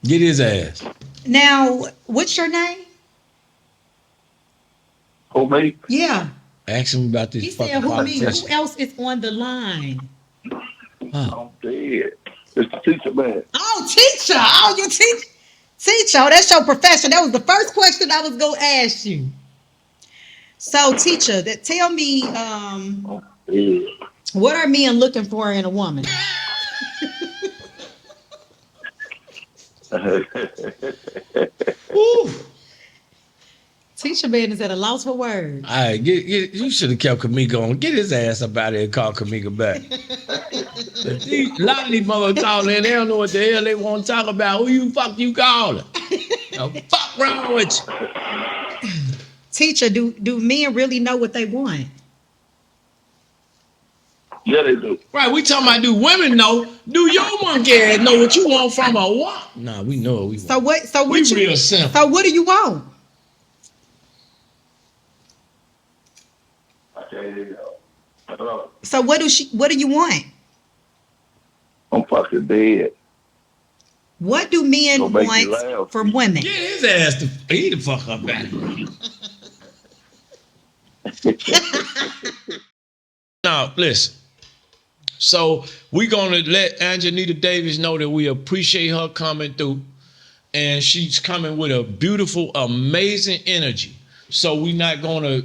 Get his ass. Now, what's your name? Who, me? Yeah. Ask him about this He fucking said, who me? politician. Who else is on the line? I'm dead. It's the teacher, man. Oh, teacher. Oh, you teach. Teacher, oh, that's your profession. That was the first question I was going to ask you. So, teacher, tell me, Dead. what are men looking for in a woman? Woo. Teacher man is at a loss for words. All right, you should have kept Kemica on. Get his ass up out of here and call Kemica back. A lot of these motherfuckers calling in, they don't know what the hell they want to talk about. Who you calling? The fuck wrong with you? Teacher, do men really know what they want? Yeah, they do. Right, we talking about do women know? Do your monkey ass know what you want from a what? Nah, we know what we want. So what We you, real simple. So what do you want? Okay, So what do you want? I'm fucking dead. What do men Gonna make you want laugh. from women? Get his ass to the fuck up out of here. Now, listen. So we're gonna let Anjenita Davis know that we appreciate her coming through, and she's coming with a beautiful, amazing energy. So we're not gonna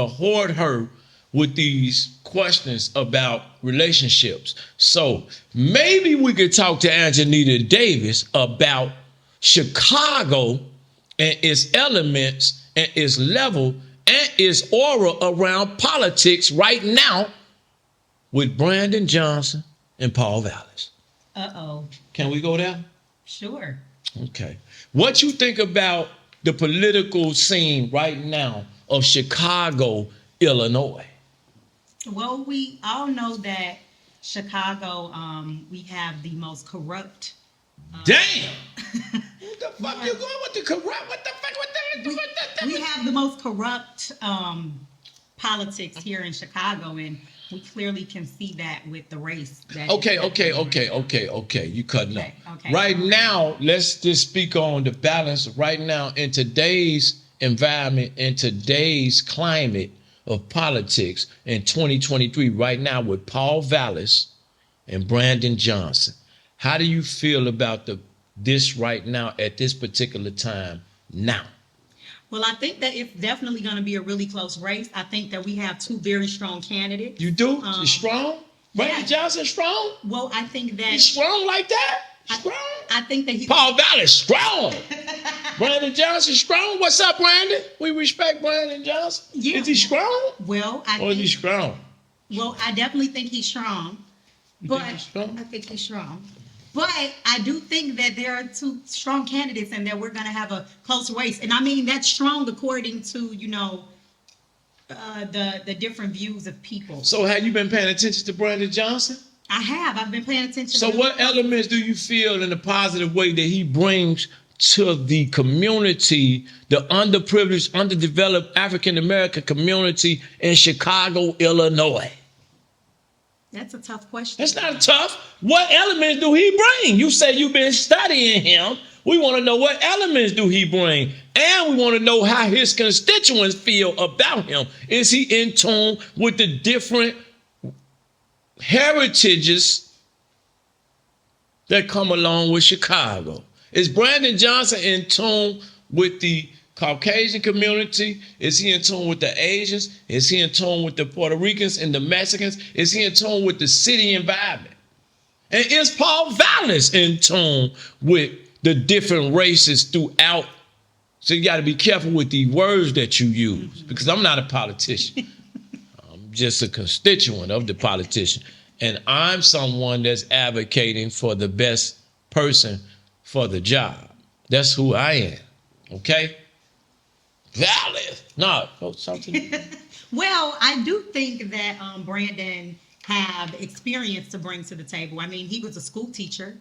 hoard her with these questions about relationships. So maybe we could talk to Anjenita Davis about Chicago and its elements and its level and its aura around politics right now with Brandon Johnson and Paul Vallis. Uh-oh. Can we go there? Sure. Okay. What you think about the political scene right now of Chicago, Illinois? Well, we all know that Chicago, we have the most corrupt. Damn! What the fuck you going with the corrupt? What the fuck? We have the most corrupt politics here in Chicago, and we clearly can see that with the race. Okay. You cutting up. Okay. Right now, let's just speak on the balance. Right now, in today's environment, in today's climate of politics in 2023, right now with Paul Vallis and Brandon Johnson, how do you feel about this right now at this particular time now? Well, I think that it's definitely going to be a really close race. I think that we have two very strong candidates. You do? He's strong? Brandon yeah. Johnson strong? Well, I think that... He's strong like that? Strong? I think that he... Paul Vallis, strong. Brandon Johnson, strong? What's up, Brandon? We respect Brandon Johnson. Yeah. Is he strong? Well, Or is he strong? Well, I definitely think he's strong. Think he's strong? I think he's strong. But I do think that there are two strong candidates and that we're going to have a close race. And I mean, that's strong according to, the different views of people. So have you been paying attention to Brandon Johnson? I have. I've been paying attention. So what elements do you feel in a positive way that he brings to the community, the underprivileged, underdeveloped African-American community in Chicago, Illinois? That's a tough question. That's not tough. What elements do he bring? You say you've been studying him. We want to know what elements do he bring. And we want to know how his constituents feel about him. Is he in tune with the different heritages that come along with Chicago? Is Brandon Johnson in tune with the Caucasian community? Is he in tune with the Asians? Is he in tune with the Puerto Ricans and the Mexicans? Is he in tune with the city environment? And is Paul Vallis in tune with the different races throughout? So you got to be careful with the words that you use, because I'm not a politician. I'm just a constituent of the politician. And I'm someone that's advocating for the best person for the job. That's who I am. Okay? Valid. No, something. Well, I do think that Brandon have experience to bring to the table. I mean, he was a school teacher.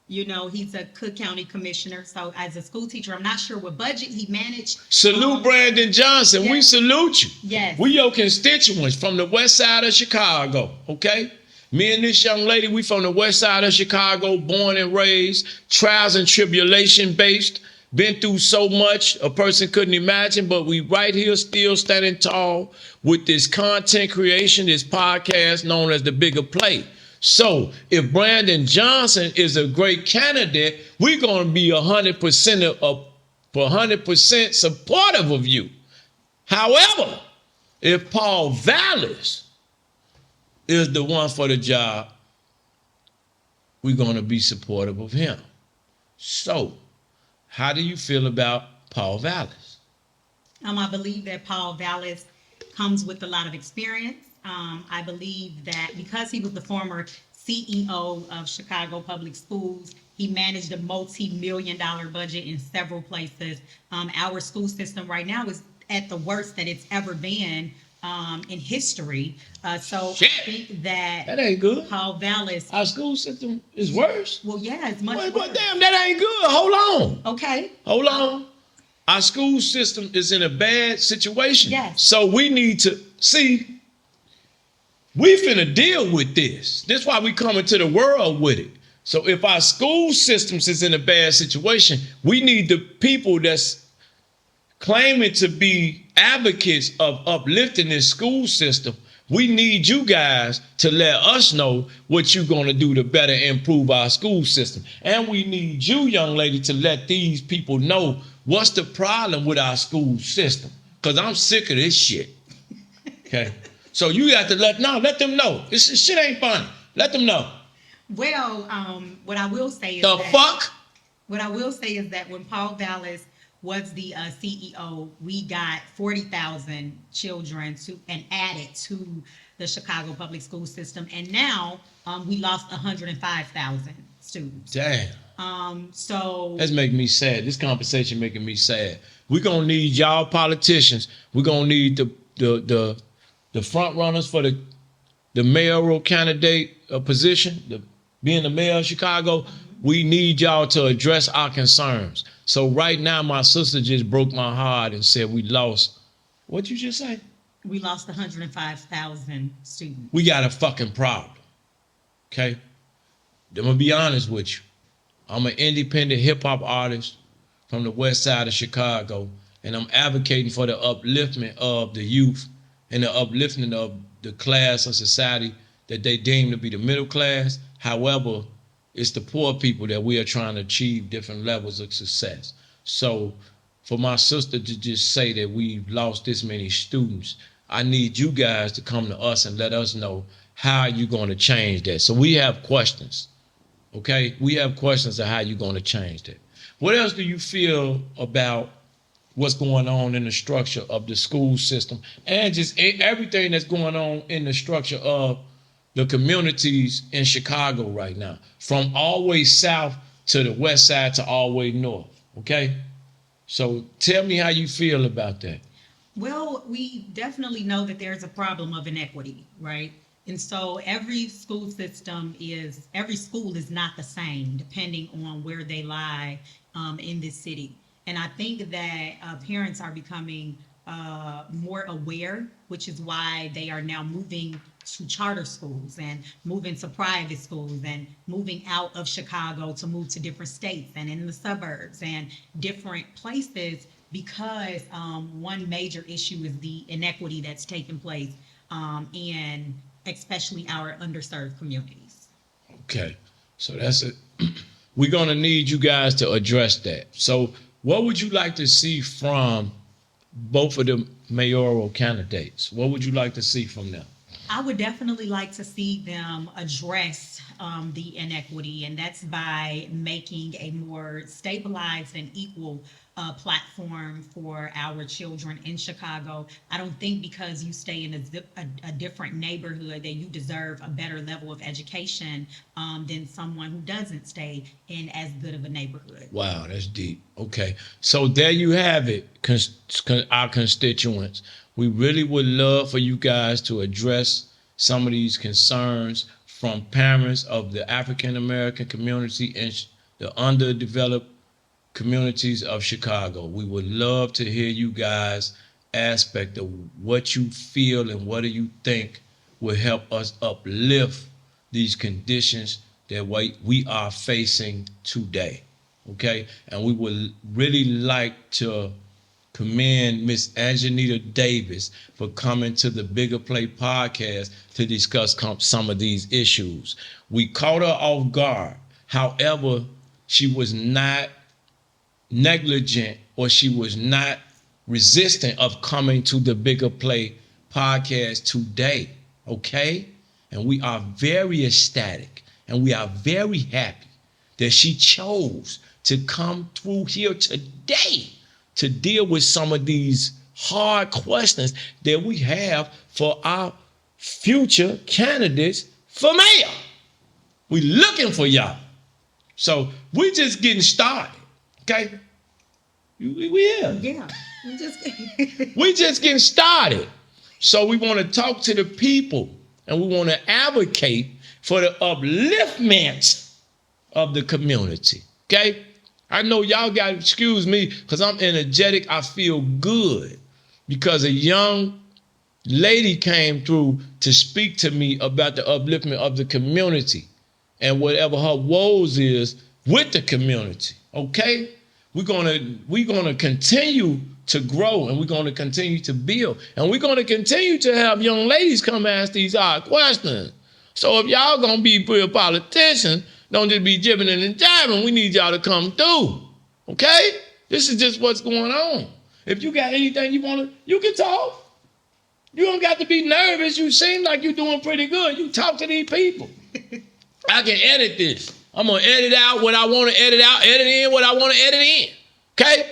He's a Cook County commissioner. So as a school teacher, I'm not sure what budget he managed. Salute Brandon Johnson. Yes. We salute you. Yes. We your constituents from the west side of Chicago, okay? Me and this young lady, we from the west side of Chicago, born and raised, trials and tribulation based. Been through so much a person couldn't imagine, but we right here still standing tall with this content creation, this podcast known as The Bigger Play. So if Brandon Johnson is a great candidate, we're going to be 100% supportive of you. However, if Paul Vallis is the one for the job, we're going to be supportive of him. So how do you feel about Paul Vallis? I believe that Paul Vallis comes with a lot of experience. I believe that because he was the former CEO of Chicago Public Schools, he managed a multi-million-dollar budget in several places. Our school system right now is at the worst that it's ever been in history. So Shit. I think that ain't good. Paul Vallis. Our school system is worse. Well, yeah, it's much worse. But damn, that ain't good. Hold on. Okay. Hold on. Our school system is in a bad situation. Yes. So we need to see. We finna deal with this. That's why we come into the world with it. So if our school systems is in a bad situation, we need the people that's claiming to be advocates of uplifting this school system. We need you guys to let us know what you're going to do to better improve our school system. And we need you, young lady, to let these people know what's the problem with our school system. Because I'm sick of this shit. Okay? So you got to let them know. This shit ain't funny. Let them know. Well, what I will say is The fuck? What I will say is that when Paul Vallis was the CEO, we got 40,000 children and added to the Chicago public school system, and now we lost 105,000 students. Damn. So that's making me sad. This conversation making me sad. We're gonna need y'all politicians. We're gonna need the front runners for the mayoral candidate position, being the mayor of Chicago. We need y'all to address our concerns. So right now, my sister just broke my heart and said we lost. What'd you just say? We lost 105,000 students. We got a fucking problem. Okay? I'm gonna be honest with you. I'm an independent hip hop artist from the west side of Chicago, and I'm advocating for the upliftment of the youth and the upliftment of the class of society that they deem to be the middle class. However, it's the poor people that we are trying to achieve different levels of success. So for my sister to just say that we've lost this many students, I need you guys to come to us and let us know how you're going to change that. So we have questions, okay? We have questions of how you're going to change that. What else do you feel about what's going on in the structure of the school system and just everything that's going on in the structure of the communities in Chicago right now, from all the way south to the west side to all the way north, okay? So tell me how you feel about that. Well, we definitely know that there's a problem of inequity, right? And so every school is not the same depending on where they lie in this city. And I think that parents are becoming more aware, which is why they are now moving to charter schools and moving to private schools and moving out of Chicago to move to different states and in the suburbs and different places, because one major issue is the inequity that's taking place in especially our underserved communities. Okay, so that's it. We're gonna need you guys to address that. So what would you like to see from both of the mayoral candidates? What would you like to see from them? I would definitely like to see them address the inequity, and that's by making a more stabilized and equal platform for our children in Chicago. I don't think because you stay in a different neighborhood that you deserve a better level of education than someone who doesn't stay in as good of a neighborhood. Wow, that's deep. Okay, so there you have it, our constituents. We really would love for you guys to address some of these concerns from parents of the African American community and the underdeveloped communities of Chicago. We would love to hear you guys' aspect of what you feel and what do you think will help us uplift these conditions that we are facing today. Okay? And we would really like to commend Miss Anjenita Davis for coming to the Bigger Play podcast to discuss some of these issues. We caught her off guard. However, she was not negligent or she was not resistant of coming to the Bigger Play podcast today, okay? And we are very ecstatic and we are very happy that she chose to come through here today to deal with some of these hard questions that we have for our future candidates for mayor. We looking for y'all. So we just getting started, okay? We here. Yeah. We just getting started. So we want to talk to the people and we want to advocate for the upliftment of the community, okay? I know y'all got to excuse me because I'm energetic. I feel good because a young lady came through to speak to me about the upliftment of the community and whatever her woes is with the community, okay? We're gonna continue to grow and we're gonna continue to build and we're gonna continue to have young ladies come ask these hard questions. So if y'all gonna be real politicians, don't just be jibbing and jiving. We need y'all to come through, okay? This is just what's going on. If you got anything you can talk. You don't got to be nervous. You seem like you're doing pretty good. You talk to these people. I can edit this. I'm going to edit out what I want to edit out, edit in what I want to edit in. Okay?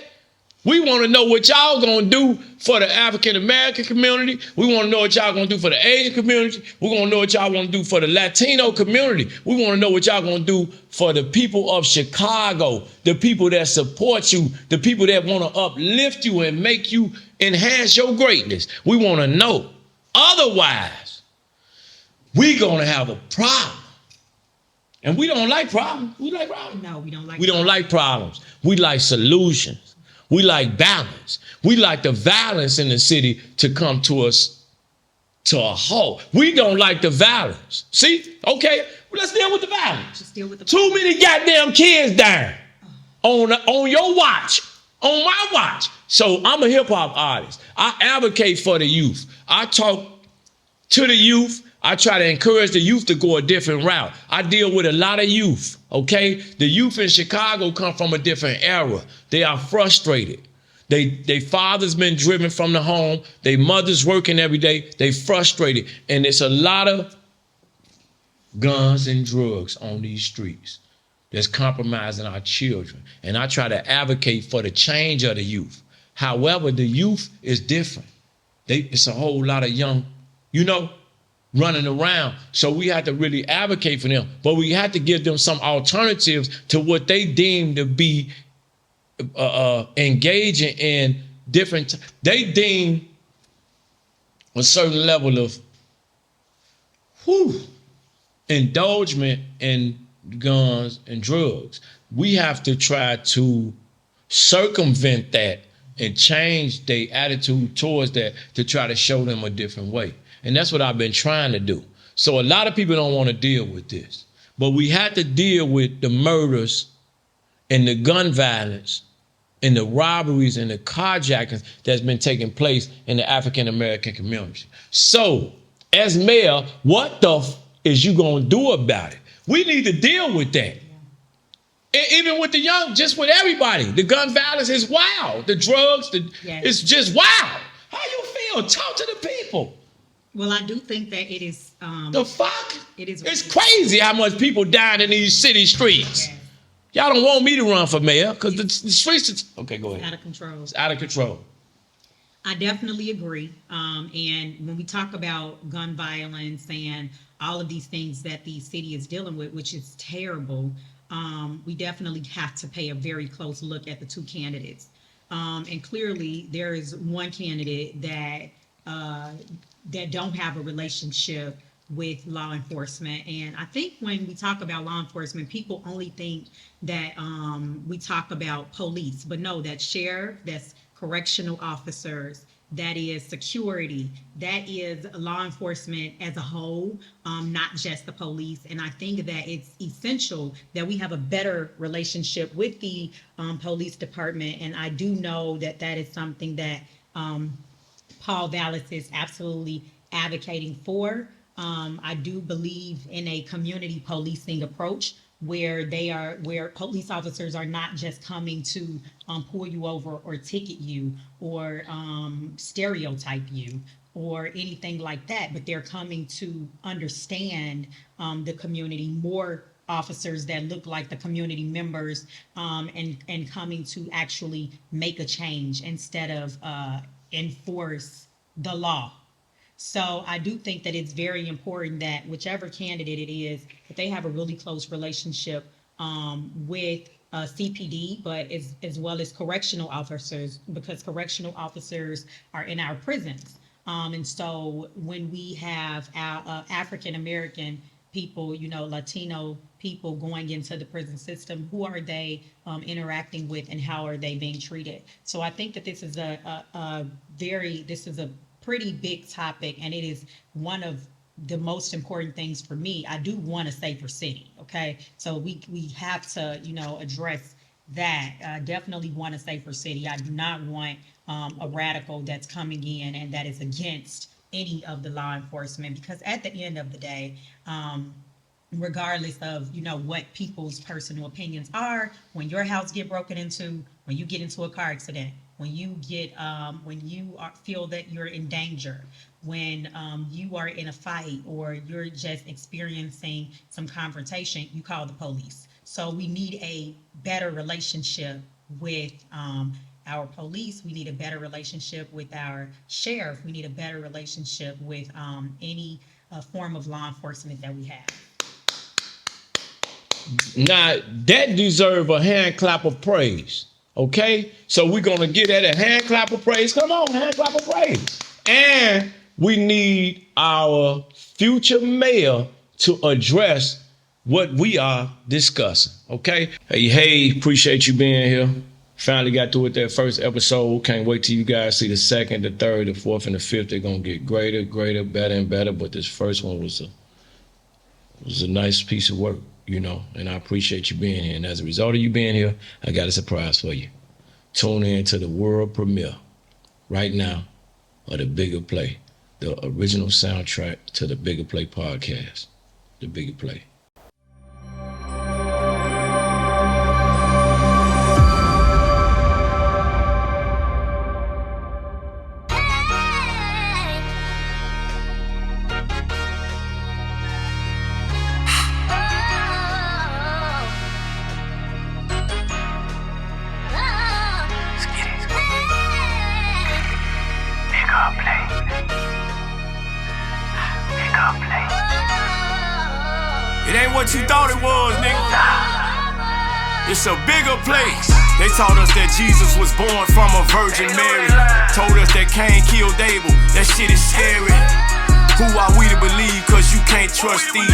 We want to know what y'all going to do for the African-American community. We want to know what y'all going to do for the Asian community. We want to know what y'all want to do for the Latino community. We want to know what y'all going to do for the people of Chicago, the people that support you, the people that want to uplift you and make you enhance your greatness. We want to know. Otherwise, we going to have a problem. And we don't like problems. We like problems. No, we don't like. We don't like problems. We like solutions. We like balance. We like the violence in the city to come to us to a halt. We don't like the violence. See? Okay, well, let's deal with the violence. Just deal with the Too many goddamn kids dying on your watch, on my watch. So I'm a hip hop artist. I advocate for the youth. I talk to the youth. I try to encourage the youth to go a different route. I deal with a lot of youth, okay? The youth in Chicago come from a different era. They are frustrated. They fathers been driven from the home. They mothers working every day. They frustrated. And it's a lot of guns and drugs on these streets that's compromising our children. And I try to advocate for the change of the youth. However, the youth is different. It's a whole lot of young, running around. So we have to really advocate for them, but we have to give them some alternatives to what they deem to be engaging in different. They deem a certain level of indulgence in guns and drugs. We have to try to circumvent that and change their attitude towards that to try to show them a different way. And that's what I've been trying to do. So a lot of people don't want to deal with this. But we have to deal with the murders and the gun violence and the robberies and the carjackings that's been taking place in the African-American community. So as mayor, what the is you going to do about it? We need to deal with that. Even with the young, just with everybody. The gun violence is wild. The drugs, it's just wild. How you feel? Talk to the people. Well, I do think that it is. The fuck? It is. It's crazy how much people dying in these city streets. Yes. Y'all don't want me to run for mayor because the streets is... Okay, go ahead. Out of control. It's out of control. I definitely agree. And when we talk about gun violence and all of these things that the city is dealing with, which is terrible, we definitely have to pay a very close look at the two candidates. And clearly, there is one candidate that don't have a relationship with law enforcement. And I think when we talk about law enforcement, people only think that we talk about police, but no, that's sheriff, that's correctional officers, that is security, that is law enforcement as a whole, not just the police. And I think that it's essential that we have a better relationship with the police department. And I do know that that is something that Paul Vallis is absolutely advocating for. I do believe in a community policing approach where police officers are not just coming to pull you over or ticket you or stereotype you or anything like that, but they're coming to understand the community, more officers that look like the community members, and coming to actually make a change instead of enforce the law. So I do think that it's very important that whichever candidate it is, that they have a really close relationship with CPD, but as well as correctional officers, because correctional officers are in our prisons. And so when we have our African-American people, Latino people going into the prison system, who are they interacting with and how are they being treated? So I think that this is a pretty big topic, and it is one of the most important things for me. I do want a safer city, okay? So we have to, address that. Definitely want a safer city. I do not want a radical that's coming in and that is against any of the law enforcement, because at the end of the day, regardless of, what people's personal opinions are, when your house get broken into, when you get into a car accident, when you feel that you're in danger, when you are in a fight or you're just experiencing some confrontation, you call the police. So we need a better relationship with our police. We need a better relationship with our sheriff. We need a better relationship with any form of law enforcement that we have. Now, that deserves a hand clap of praise. Okay? So we're going to get at a hand clap of praise. Come on, hand clap of praise. And we need our future mayor to address what we are discussing. Okay? Hey, appreciate you being here. Finally got through with that first episode. Can't wait till you guys see the second, the third, the fourth, and the fifth. They're going to get greater, better, and better. But this first one was a nice piece of work, you know, and I appreciate you being here. And as a result of you being here, I got a surprise for you. Tune in to the world premiere right now of The Bigger Play, the original soundtrack to the Bigger Play podcast, The Bigger Play. It ain't what you thought it was, nigga. It's a bigger place. They taught us that Jesus was born from a Virgin Mary. Told us that Cain killed Abel. That shit is scary. Who are we to believe? Cause you can't trust Steve.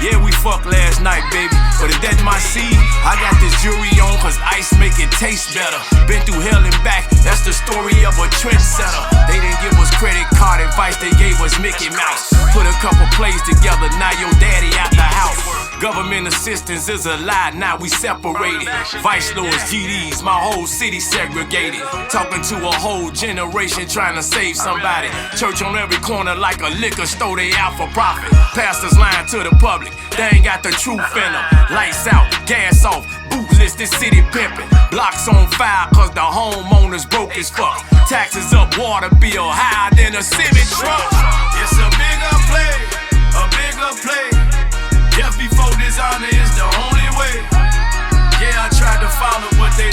Yeah, we fucked last night, baby. But if that's my seed, I got this jewelry on cause ice make it taste better. Been through hell and back, that's the story of a trendsetter. They didn't give us credit card advice, they gave us Mickey Mouse. Put a couple plays together, now your daddy out the house. Government assistance is a lie, now we separated. Vice lords, GDs, my whole city segregated. Talking to a whole generation trying to save somebody. Church on every corner like a liquor store, they out for profit. Pastors lying to the public, they ain't got the truth in them. Lights out, gas off, boot listed city pimping. Blocks on fire cause the homeowners broke as fuck. Taxes up, water bill higher than a Civic truck. It's a bigger play, a bigger play. Death before dishonor is the only way. Yeah, I tried to follow, but they